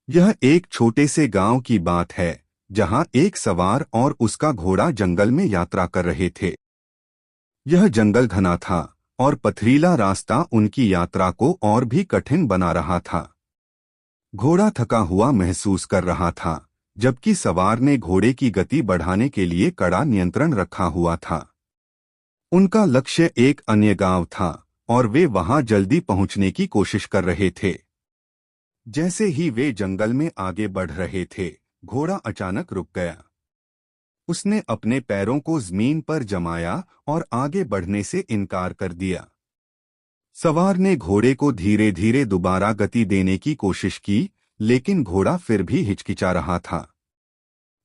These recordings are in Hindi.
यह एक छोटे से गांव की बात है जहां एक सवार और उसका घोड़ा जंगल में यात्रा कर रहे थे। यह जंगल घना था और पथरीला रास्ता उनकी यात्रा को और भी कठिन बना रहा था। घोड़ा थका हुआ महसूस कर रहा था, जबकि सवार ने घोड़े की गति बढ़ाने के लिए कड़ा नियंत्रण रखा हुआ था। उनका लक्ष्य एक अन्य गांव था और वे वहां जल्दी पहुंचने की कोशिश कर रहे थे। जैसे ही वे जंगल में आगे बढ़ रहे थे, घोड़ा अचानक रुक गया। उसने अपने पैरों को जमीन पर जमाया और आगे बढ़ने से इनकार कर दिया। सवार ने घोड़े को धीरे धीरे दोबारा गति देने की कोशिश की, लेकिन घोड़ा फिर भी हिचकिचा रहा था।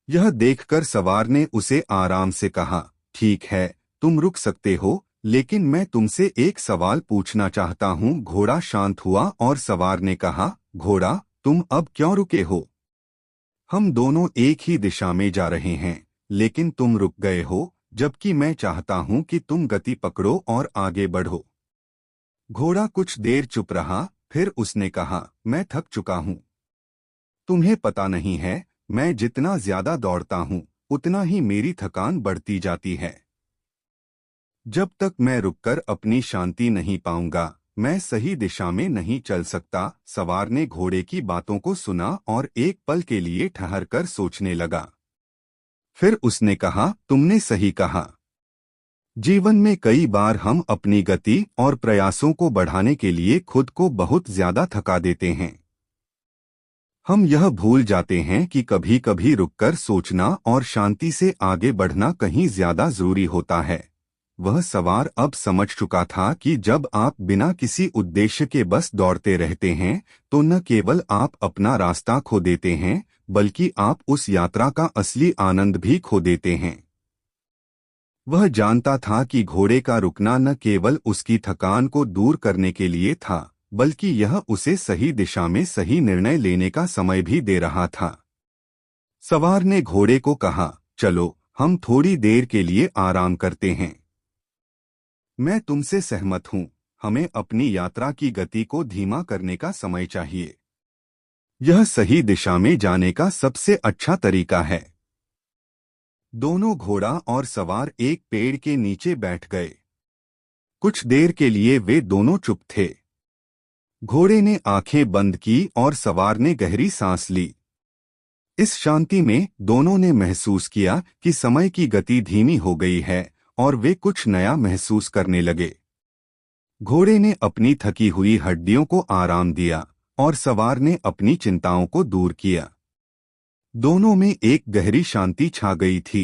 यह देखकर सवार ने उसे आराम से कहा, ठीक है, तुम रुक सकते हो, लेकिन मैं तुमसे एक सवाल पूछना चाहता हूँ। घोड़ा शांत हुआ और सवार ने कहा, घोड़ा, तुम अब क्यों रुके हो? हम दोनों एक ही दिशा में जा रहे हैं, लेकिन तुम रुक गए हो, जबकि मैं चाहता हूं कि तुम गति पकड़ो और आगे बढ़ो। घोड़ा कुछ देर चुप रहा, फिर उसने कहा, मैं थक चुका हूं। तुम्हें पता नहीं है, मैं जितना ज्यादा दौड़ता हूं, उतना ही मेरी थकान बढ़ती जाती है। जब तक मैं रुककर अपनी शांति नहीं पाऊंगा, मैं सही दिशा में नहीं चल सकता। सवार ने घोड़े की बातों को सुना और एक पल के लिए ठहरकर सोचने लगा। फिर उसने कहा, तुमने सही कहा। जीवन में कई बार हम अपनी गति और प्रयासों को बढ़ाने के लिए खुद को बहुत ज्यादा थका देते हैं। हम यह भूल जाते हैं कि कभी कभी रुककर सोचना और शांति से आगे बढ़ना कहीं ज्यादा जरूरी होता है। वह सवार अब समझ चुका था कि जब आप बिना किसी उद्देश्य के बस दौड़ते रहते हैं, तो न केवल आप अपना रास्ता खो देते हैं, बल्कि आप उस यात्रा का असली आनंद भी खो देते हैं। वह जानता था कि घोड़े का रुकना न केवल उसकी थकान को दूर करने के लिए था, बल्कि यह उसे सही दिशा में सही निर्णय लेने का समय भी दे रहा था। सवार ने घोड़े को कहा, चलो, हम थोड़ी देर के लिए आराम करते हैं। मैं तुमसे सहमत हूं, हमें अपनी यात्रा की गति को धीमा करने का समय चाहिए। यह सही दिशा में जाने का सबसे अच्छा तरीका है। दोनों घोड़ा और सवार एक पेड़ के नीचे बैठ गए। कुछ देर के लिए वे दोनों चुप थे। घोड़े ने आंखें बंद की और सवार ने गहरी सांस ली। इस शांति में दोनों ने महसूस किया कि समय की गति धीमी हो गई है और वे कुछ नया महसूस करने लगे। घोड़े ने अपनी थकी हुई हड्डियों को आराम दिया और सवार ने अपनी चिंताओं को दूर किया। दोनों में एक गहरी शांति छा गई थी।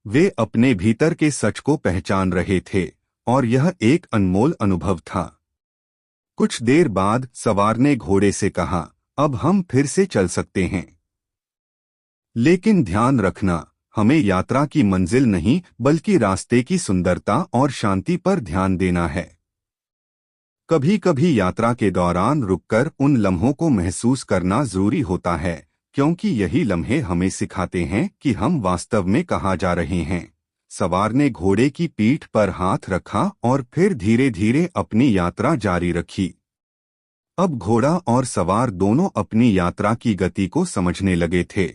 वे अपने भीतर के सच को पहचान रहे थे और यह एक अनमोल अनुभव था। कुछ देर बाद सवार ने घोड़े से कहा, अब हम फिर से चल सकते हैं। लेकिन ध्यान रखना, हमें यात्रा की मंजिल नहीं बल्कि रास्ते की सुंदरता और शांति पर ध्यान देना है। कभी कभी यात्रा के दौरान रुककर उन लम्हों को महसूस करना जरूरी होता है, क्योंकि यही लम्हे हमें सिखाते हैं कि हम वास्तव में कहाँ जा रहे हैं। सवार ने घोड़े की पीठ पर हाथ रखा और फिर धीरे धीरे अपनी यात्रा जारी रखी। अब घोड़ा और सवार दोनों अपनी यात्रा की गति को समझने लगे थे।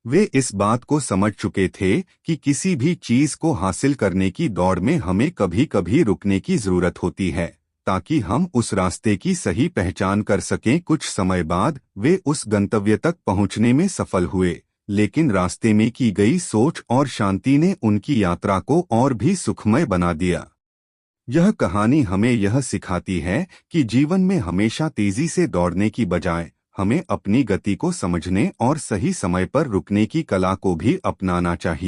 वे इस बात को समझ चुके थे कि किसी भी चीज को हासिल करने की दौड़ में हमें कभी कभी रुकने की जरूरत होती है, ताकि हम उस रास्ते की सही पहचान कर सकें। कुछ समय बाद वे उस गंतव्य तक पहुंचने में सफल हुए, लेकिन रास्ते में की गई सोच और शांति ने उनकी यात्रा को और भी सुखमय बना दिया। यह कहानी हमें यह सिखाती है कि जीवन में हमेशा तेजी से दौड़ने की बजाय हमें अपनी गति को समझने और सही समय पर रुकने की कला को भी अपनाना चाहिए।